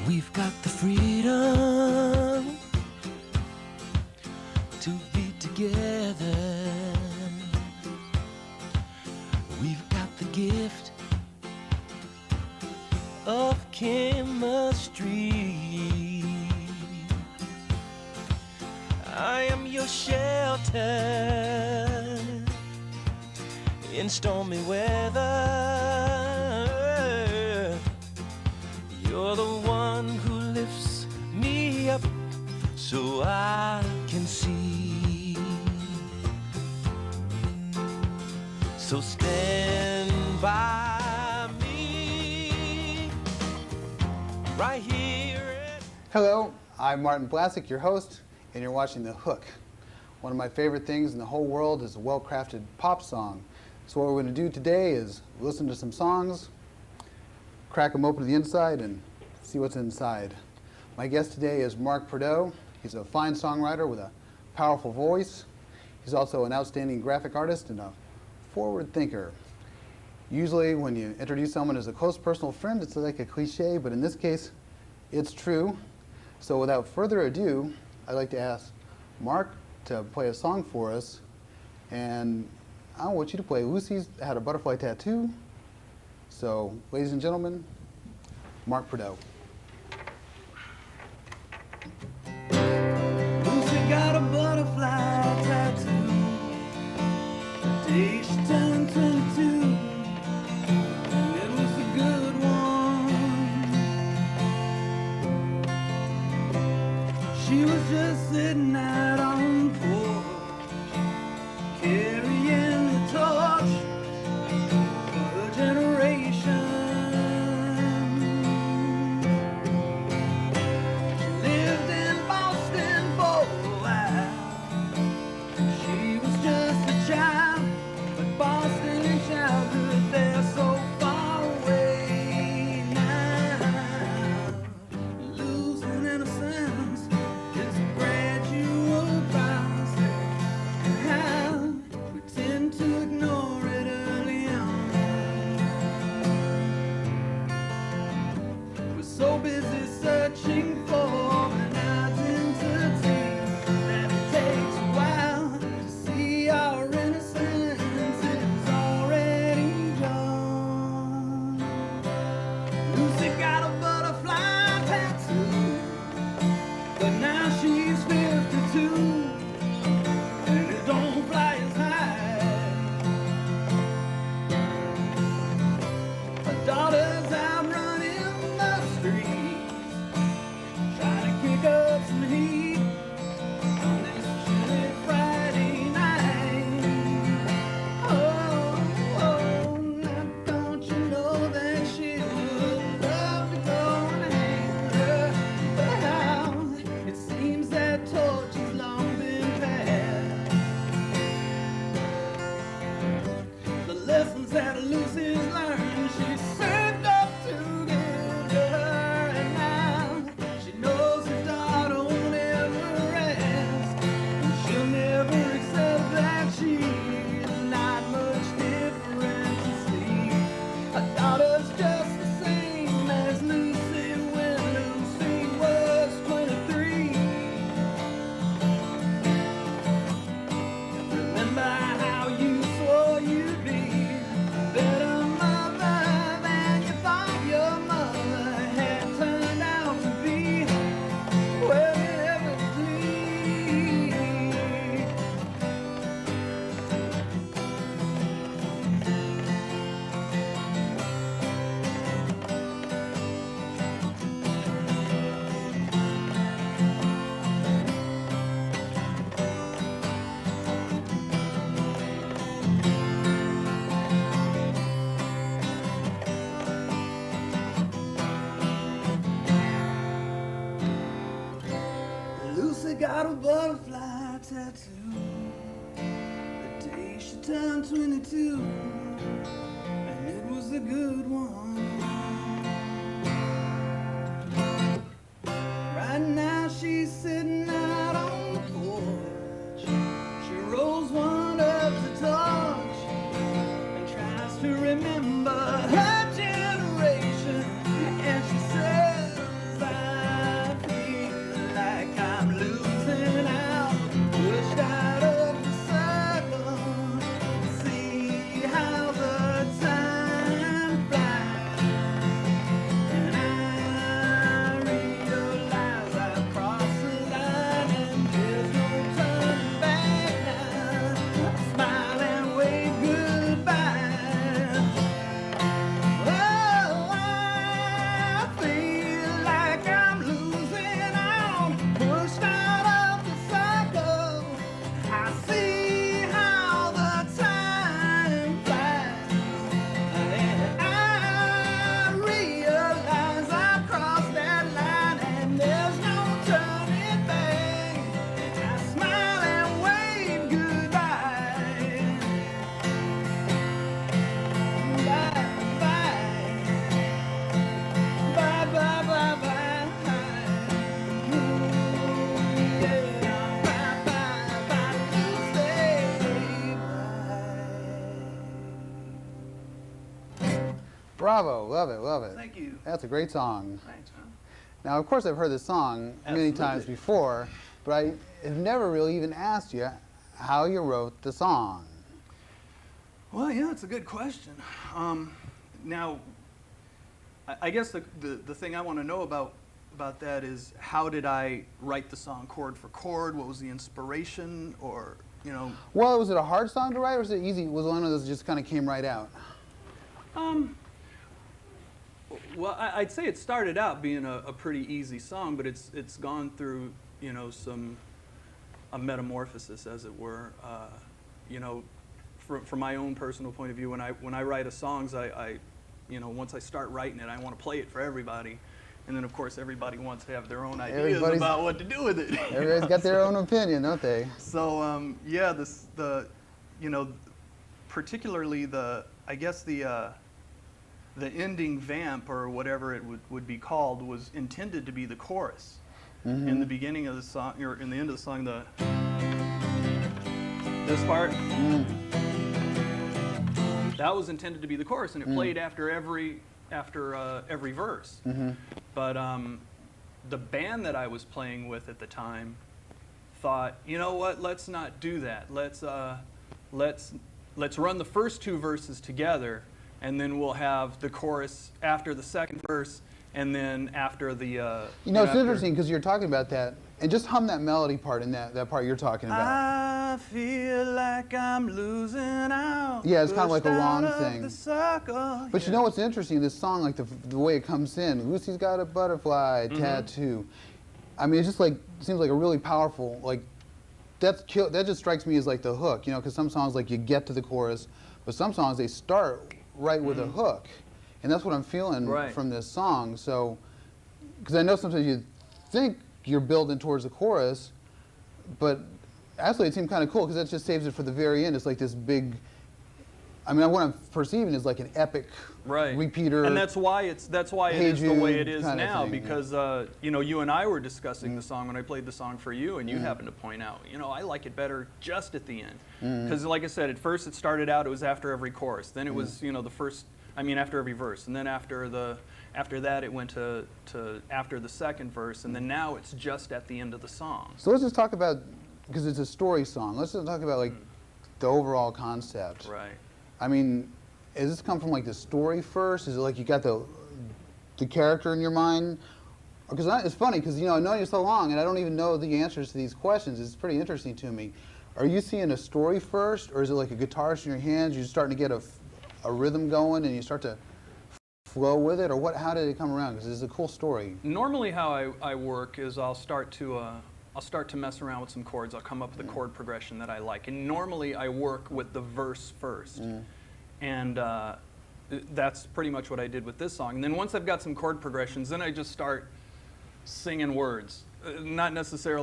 We've got the freedom to be together. We've got the gift of chemistry. I am your shelter in stormy weather. You're the one who lifts me up so I can see. So stand by me right here. Hello, I'm Martin Blasick, your host, and you're watching The Hook. One of my favorite things in the whole world is a well-crafted pop song. So what we're going to do today is listen to some songs, crack them open to the inside, and see what's inside. My guest today is Prudeaux. He's a fine songwriter with a powerful voice. He's also an outstanding graphic artist and a forward thinker. Usually when you introduce someone as a close personal friend, it's like a cliche, but in this case, it's true. So without further ado, I'd like to ask Mark to play a song for us. And I want you to play Lucy's Had a Butterfly Tattoo. So, ladies and gentlemen, Prudeaux. Lucy got a butterfly tattoo the day she turned 22, and it was a good one. She was just sitting out on the porch, carrying the torch for her generation. She lived in Boston for a while. She was just a child, but Boston and childhood, they're so far away now. Losing innocence is a gradual process, and how we tend to ignore it early on. We're so busy searching for an identity that it takes a while to see our innocence is already gone. Lucy got a butterfly tattoo, but now she's 52, and it don't fly as high. Her daughter's out running the streets, trying to kick up some heat on this chilly Friday night. Oh, now don't you know that she would love to go and hang her, but how it seems that torch has long been passed. The lessons that Lucy's learned, she saved up to give to her, and now she knows her daughter won't ever rest, and she'll never accept that she's not much different to see. Her daughter's just the same as Lucy when Lucy was 23. Remember how you swore you'd be a better mother than you thought your mother had turned out to be? Well, it ever please. Lucy got a butterfly tattoo the day she turned 22, and it was a good one. Right now she's sitting out on the porch. She rolls one of the torch and tries to remember her generation, and she says, I smile and wave goodbye. Oh, I feel like I'm losing out, pushed out of the cycle. I see how the time flies, and I realize I've crossed that line, and there's no turning back. I smile and wave goodbye. Bye, bye. Bye, bye, bye, bye. Ooh, yeah. Bye, bye, bye. You say bye. Bravo, love it, love it. Thank you. That's a great song. Thanks, man. Now, of course, I've heard this song many Absolutely. times before, but I have never really even asked you how you wrote the song. Well, yeah, it's a good question. Now, I guess the thing I want to know about that is, how did I write the song chord for chord? What was the inspiration? Or, you know? Well, was it a hard song to write, or was it easy? Was it one of those that just kind of came right out? Well, I'd say it started out being a pretty easy song, but it's gone through, you know, a metamorphosis, as it were. You know, from my own personal point of view, when I write a songs, I you know, once I start writing it, I want to play it for everybody, and then of course everybody wants to have their own ideas about what to do with it. Everybody's got their own opinion, don't they? So yeah, you know, particularly I guess the ending vamp, or whatever it would be called, was intended to be the chorus. Mm-hmm. In the beginning of the song, or in the end of the song, this part, that was intended to be the chorus, and it played after every verse. Mm-hmm. But the band that I was playing with at the time thought, you know what? Let's not do that. Let's run the first two verses together, and then we'll have the chorus after the second verse, and then after the. You know, it's interesting because you're talking about that, and just hum that melody part in that part you're talking about. I feel like I'm losing out. Yeah, it's kind of like a long pushed out of thing. the circle. But you know what's interesting? This song, like the way it comes in, Lucy's got a butterfly tattoo. I mean, it's just like, seems like a really powerful, like, that just strikes me as like the hook, you know, because some songs, like, you get to the chorus, but some songs, they start right with a hook. And that's what I'm feeling from this song. So, because I know sometimes you think you're building towards the chorus, but actually it seemed kind of cool because that just saves it for the very end. It's like this big, I mean, what I'm perceiving is like an epic repeater. And that's why it is the way it is now, thing, because you know, you and I were discussing the song when I played the song for you, and you happened to point out, you know, I like it better just at the end. Because like I said, at first it started out, it was after every chorus. Then it was, you know, after every verse. And then after that it went to after the second verse, and then now it's just at the end of the song. So let's just talk about, because it's a story song, let's just talk about like the overall concept. Right. I mean, does this come from like the story first? Is it like you got the character in your mind? Because it's funny, because, you know, I've known you so long and I don't even know the answers to these questions. It's pretty interesting to me. Are you seeing a story first, or is it like a guitarist in your hands, you're starting to get a rhythm going and you start to flow with it, or what? How did it come around? Because it's a cool story. Normally how I work is I'll start to mess around with some chords. I'll come up with a chord progression that I like. And normally I work with the verse first. And that's pretty much what I did with this song. And then once I've got some chord progressions, then I just start singing words. Not necessarily